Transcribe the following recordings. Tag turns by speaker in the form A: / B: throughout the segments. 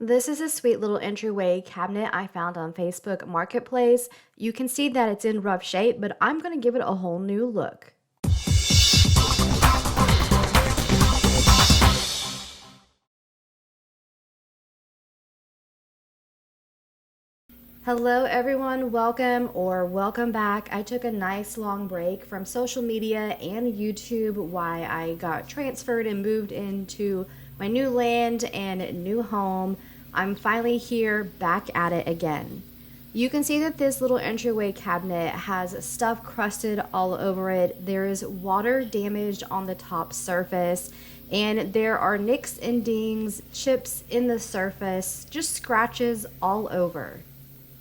A: This is a sweet little entryway cabinet I found on Facebook Marketplace. You can see that it's in rough shape, but I'm going to give it a whole new look. Hello everyone, welcome back. I took a nice long break from social media and YouTube while I got transferred and moved into my new land and new home. I'm finally here back at it again. You can see that this little entryway cabinet has stuff crusted all over it. There is water damage on the top surface, and there are nicks and dings, chips in the surface, just scratches all over.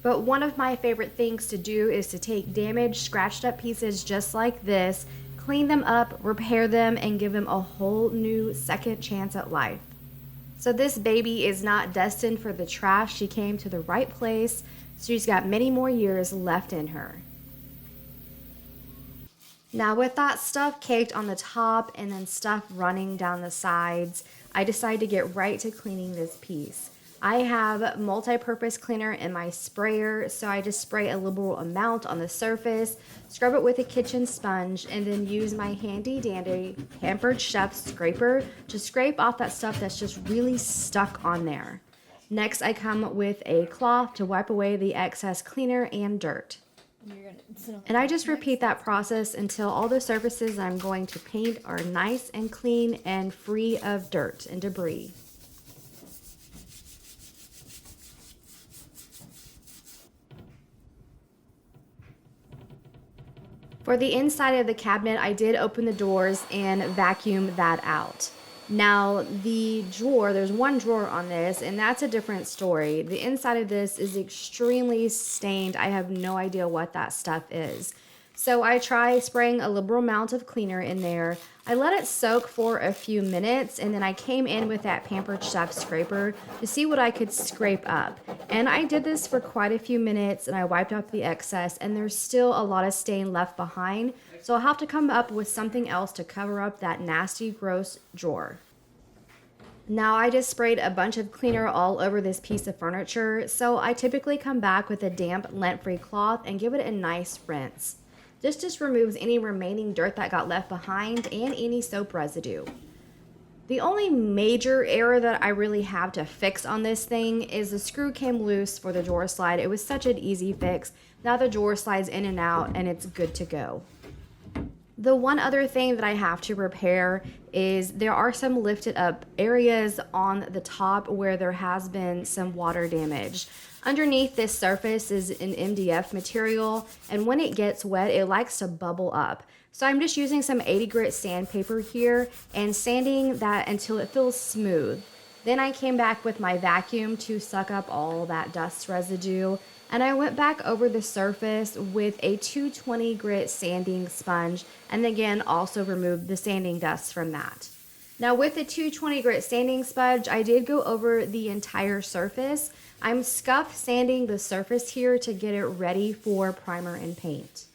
A: But one of my favorite things to do is to take damaged, scratched up pieces just like this, clean them up, repair them, and give them a whole new second chance at life. So this baby is not destined for the trash. She came to the right place. She's got many more years left in her. Now with that stuff caked on the top and then stuff running down the sides, I decided to get right to cleaning this piece. I have multi-purpose cleaner in my sprayer, so I just spray a liberal amount on the surface, scrub it with a kitchen sponge, and then use my handy dandy Pampered Chef scraper to scrape off that stuff that's just really stuck on there. Next, I come with a cloth to wipe away the excess cleaner and dirt. And I just repeat that process until all the surfaces I'm going to paint are nice and clean and free of dirt and debris. For the inside of the cabinet, I did open the doors and vacuum that out. Now, the drawer, there's one drawer on this, and that's a different story. The inside of this is extremely stained. I have no idea what that stuff is. So I try spraying a liberal amount of cleaner in there. I let it soak for a few minutes, and then I came in with that Pampered Chef scraper to see what I could scrape up. And I did this for quite a few minutes, and I wiped off the excess, and there's still a lot of stain left behind. So I'll have to come up with something else to cover up that nasty, gross drawer. Now I just sprayed a bunch of cleaner all over this piece of furniture, so I typically come back with a damp, lint-free cloth and give it a nice rinse. This just removes any remaining dirt that got left behind and any soap residue. The only major error that I really have to fix on this thing is the screw came loose for the drawer slide. It was such an easy fix. Now the drawer slides in and out and it's good to go. The one other thing that I have to repair is there are some lifted up areas on the top where there has been some water damage. Underneath this surface is an MDF material, and when it gets wet, it likes to bubble up. So I'm just using some 80 grit sandpaper here and sanding that until it feels smooth. Then I came back with my vacuum to suck up all that dust residue, and I went back over the surface with a 220 grit sanding sponge, and again also removed the sanding dust from that. Now with the 220 grit sanding sponge, I did go over the entire surface. I'm scuff sanding the surface here to get it ready for primer and paint.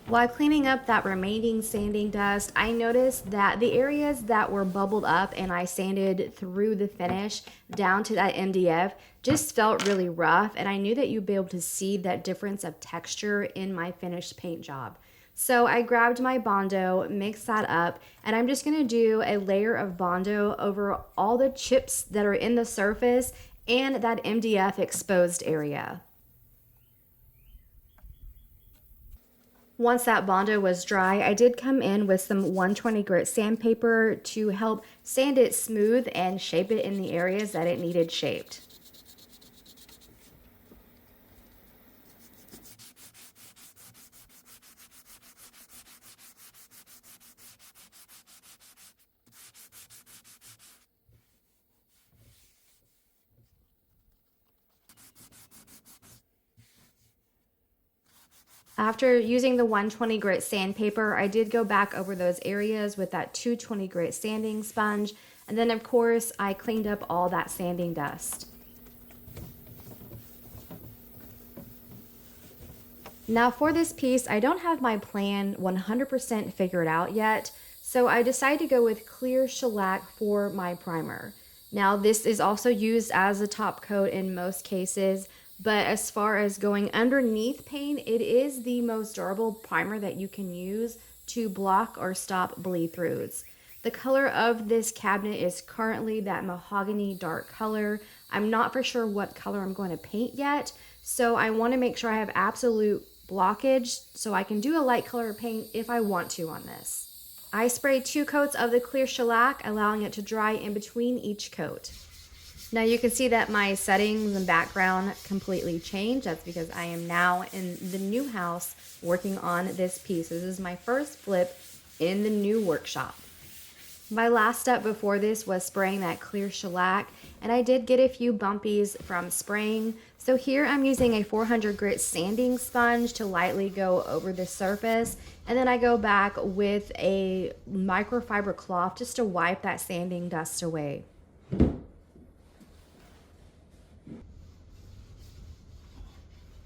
A: While cleaning up that remaining sanding dust, I noticed that the areas that were bubbled up and I sanded through the finish down to that MDF just felt really rough, and I knew that you'd be able to see that difference of texture in my finished paint job. So I grabbed my Bondo, mixed that up, and I'm just gonna do a layer of Bondo over all the chips that are in the surface and that MDF exposed area. Once that Bondo was dry, I did come in with some 120 grit sandpaper to help sand it smooth and shape it in the areas that it needed shaped. After using the 120 grit sandpaper, I did go back over those areas with that 220 grit sanding sponge. And then of course, I cleaned up all that sanding dust. Now for this piece, I don't have my plan 100% figured out yet, so I decided to go with clear shellac for my primer. Now this is also used as a top coat in most cases, but as far as going underneath paint, it is the most durable primer that you can use to block or stop bleed throughs. The color of this cabinet is currently that mahogany dark color. I'm not for sure what color I'm going to paint yet, so I want to make sure I have absolute blockage so I can do a light color paint if I want to on this. I sprayed 2 coats of the clear shellac, allowing it to dry in between each coat. Now you can see that my settings and background completely changed. That's because I am now in the new house working on this piece. This is my first flip in the new workshop. My last step before this was spraying that clear shellac, and I did get a few bumpies from spraying. So here I'm using a 400 grit sanding sponge to lightly go over the surface, and then I go back with a microfiber cloth just to wipe that sanding dust away.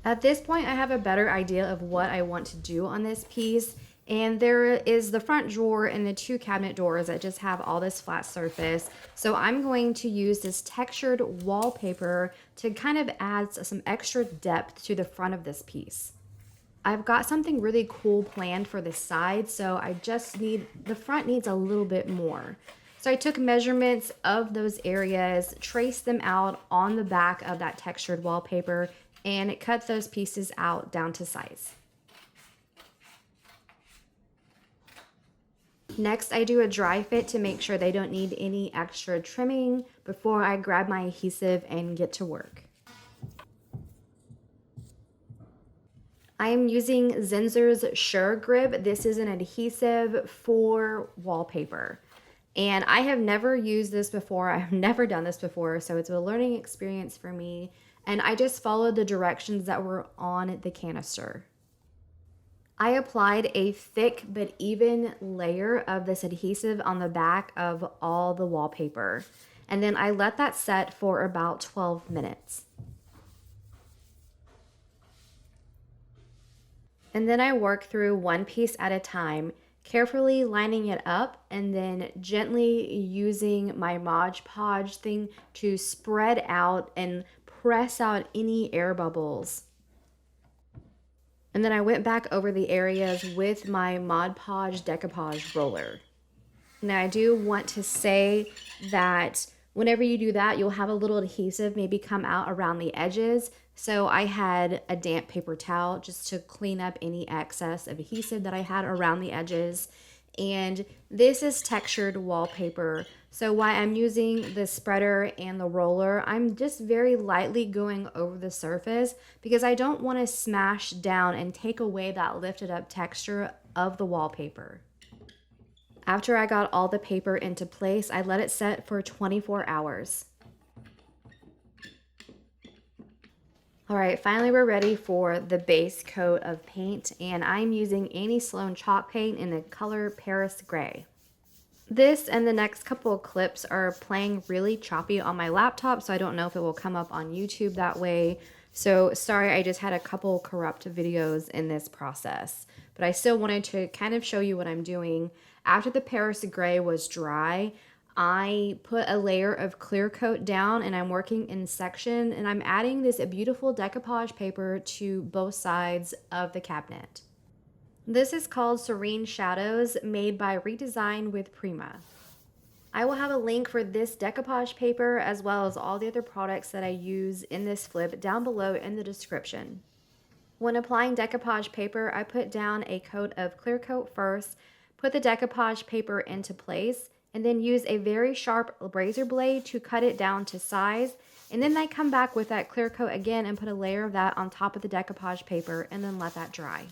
A: At this point, I have a better idea of what I want to do on this piece. And there is the front drawer and the 2 cabinet doors that just have all this flat surface. So I'm going to use this textured wallpaper to kind of add some extra depth to the front of this piece. I've got something really cool planned for the side, so I just need, the front needs a little bit more. So I took measurements of those areas, traced them out on the back of that textured wallpaper, and cut those pieces out down to size. Next, I do a dry fit to make sure they don't need any extra trimming before I grab my adhesive and get to work. I am using Zinsser's Sure Grip. This is an adhesive for wallpaper. And I have never used this before. I've never done this before, so it's a learning experience for me. And I just followed the directions that were on the canister. I applied a thick but even layer of this adhesive on the back of all the wallpaper, and then I let that set for about 12 minutes. And then I work through one piece at a time, carefully lining it up and then gently using my Mod Podge thing to spread out and press out any air bubbles. And then I went back over the areas with my Mod Podge decoupage roller. Now I do want to say that whenever you do that, you'll have a little adhesive maybe come out around the edges. So I had a damp paper towel just to clean up any excess of adhesive that I had around the edges. And this is textured wallpaper. So while I'm using the spreader and the roller, I'm just very lightly going over the surface because I don't want to smash down and take away that lifted up texture of the wallpaper. After I got all the paper into place, I let it set for 24 hours. All right, finally we're ready for the base coat of paint, and I'm using Annie Sloan chalk paint in the color Paris Gray. This and the next couple of clips are playing really choppy on my laptop, so I don't know if it will come up on YouTube that way. So sorry, I just had a couple corrupt videos in this process, but I still wanted to kind of show you what I'm doing. After the Paris Gray was dry, I put a layer of clear coat down and I'm working in section, and I'm adding this beautiful decoupage paper to both sides of the cabinet. This is called Serene Shadows, made by Redesign with Prima. I will have a link for this decoupage paper as well as all the other products that I use in this flip down below in the description. When applying decoupage paper, I put down a coat of clear coat first, put the decoupage paper into place, and then use a very sharp razor blade to cut it down to size. And then I come back with that clear coat again and put a layer of that on top of the decoupage paper and then let that dry.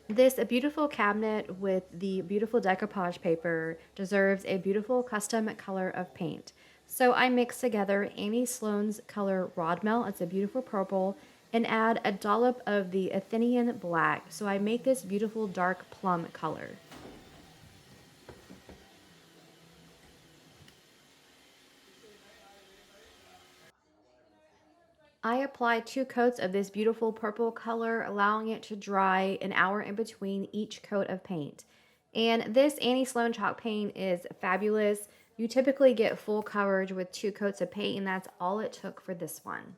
A: This beautiful cabinet with the beautiful decoupage paper deserves a beautiful custom color of paint. So I mixed together Annie Sloan's color Rodmel. It's a beautiful purple. and add a dollop of the Athenian black so I make this beautiful dark plum color. I apply 2 coats of this beautiful purple color, allowing it to dry an hour in between each coat of paint. And this Annie Sloan chalk paint is fabulous. You typically get full coverage with 2 coats of paint, and that's all it took for this one.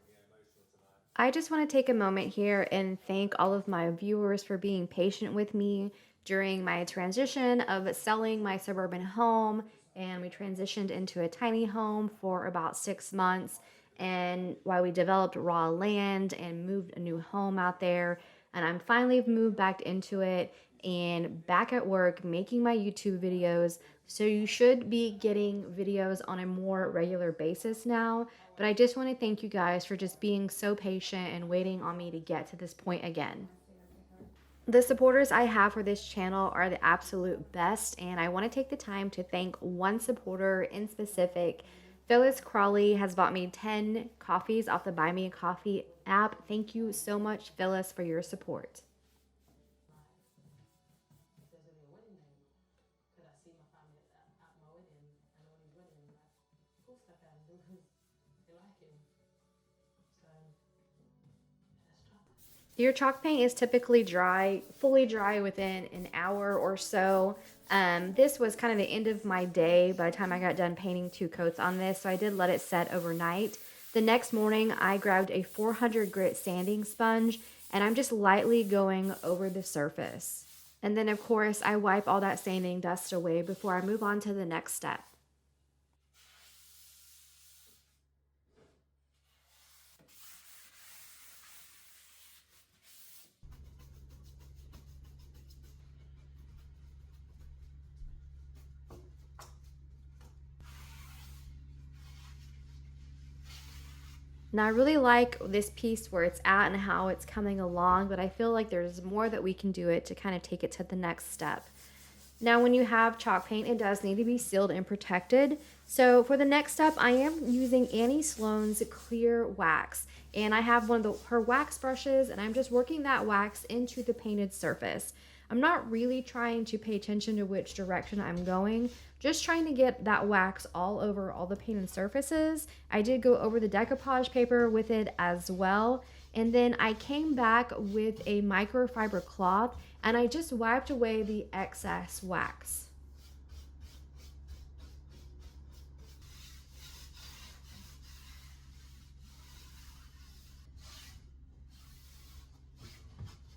A: I just want to take a moment here and thank all of my viewers for being patient with me during my transition of selling my suburban home. And we transitioned into a tiny home for about 6 months. And while we developed raw land and moved a new home out there, and I'm finally moved back into it and back at work making my YouTube videos. So you should be getting videos on a more regular basis now. But I just want to thank you guys for just being so patient and waiting on me to get to this point again. The supporters I have for this channel are the absolute best, and I want to take the time to thank one supporter in specific. Phyllis Crawley has bought me 10 coffees off the Buy Me a Coffee app. Thank you so much, Phyllis, for your support. Your chalk paint is typically dry, fully dry within an hour or so. This was kind of the end of my day by the time I got done painting 2 coats on this, so I did let it set overnight. The next morning, I grabbed a 400 grit sanding sponge, and I'm just lightly going over the surface. And then, of course, I wipe all that sanding dust away before I move on to the next step. Now, I really like this piece where it's at and how it's coming along, but I feel like there's more that we can do it to kind of take it to the next step. Now, when you have chalk paint, it does need to be sealed and protected. So for the next step, I am using Annie Sloan's clear wax. And I have one of her wax brushes, and I'm just working that wax into the painted surface. I'm not really trying to pay attention to which direction I'm going, just trying to get that wax all over all the painted surfaces. I did go over the decoupage paper with it as well. And then I came back with a microfiber cloth and I just wiped away the excess wax.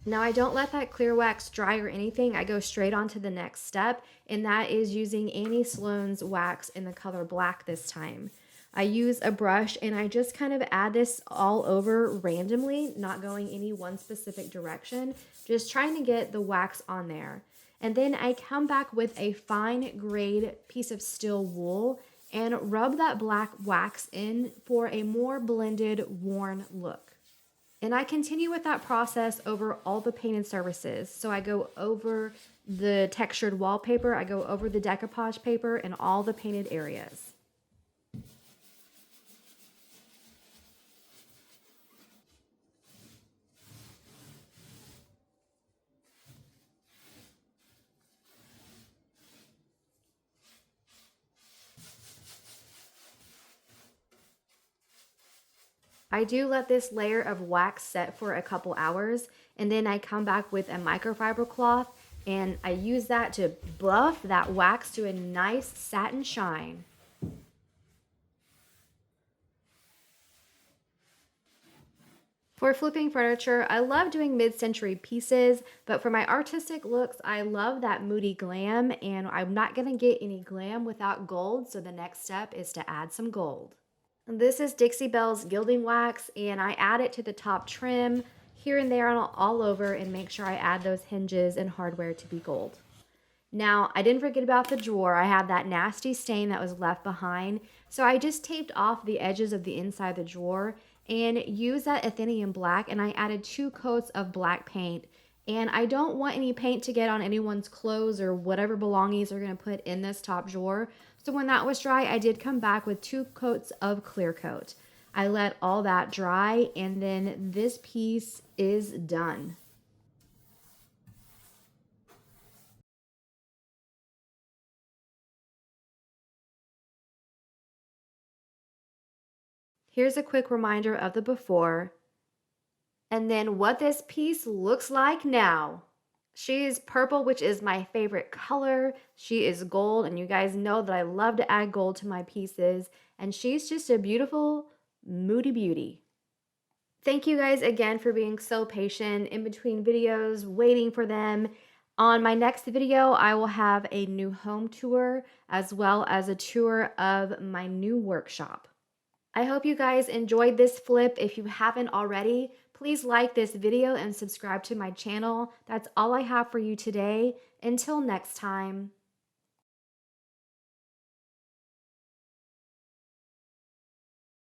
A: Now I don't let that clear wax dry or anything. I go straight on to the next step, and that is using Annie Sloan's wax in the color black this time. I use a brush and I just kind of add this all over randomly, not going any one specific direction, just trying to get the wax on there. And then I come back with a fine grade piece of steel wool and rub that black wax in for a more blended, worn look. And I continue with that process over all the painted surfaces. So I go over the textured wallpaper, I go over the decoupage paper, and all the painted areas. I do let this layer of wax set for a couple hours, and then I come back with a microfiber cloth and I use that to buff that wax to a nice satin shine. For flipping furniture, I love doing mid-century pieces, but for my artistic looks, I love that moody glam, and I'm not gonna get any glam without gold, so the next step is to add some gold. This is Dixie Belle's gilding wax, and I add it to the top trim here and there and all over and make sure I add those hinges and hardware to be gold. Now, I didn't forget about the drawer. I had that nasty stain that was left behind, so I just taped off the edges of the inside of the drawer and used that Athenian black, and I added 2 coats of black paint. And I don't want any paint to get on anyone's clothes or whatever belongings are going to put in this top drawer. So when that was dry, I did come back with 2 coats of clear coat. I let all that dry, and then this piece is done. Here's a quick reminder of the before, and then what this piece looks like now. She is purple, which is my favorite color. She is gold, and you guys know that I love to add gold to my pieces. And she's just a beautiful, moody beauty. Thank you guys again for being so patient in between videos, waiting for them. On my next video, I will have a new home tour as well as a tour of my new workshop. I hope you guys enjoyed this flip. If you haven't already, please like this video and subscribe to my channel. That's all I have for you today. Until next time.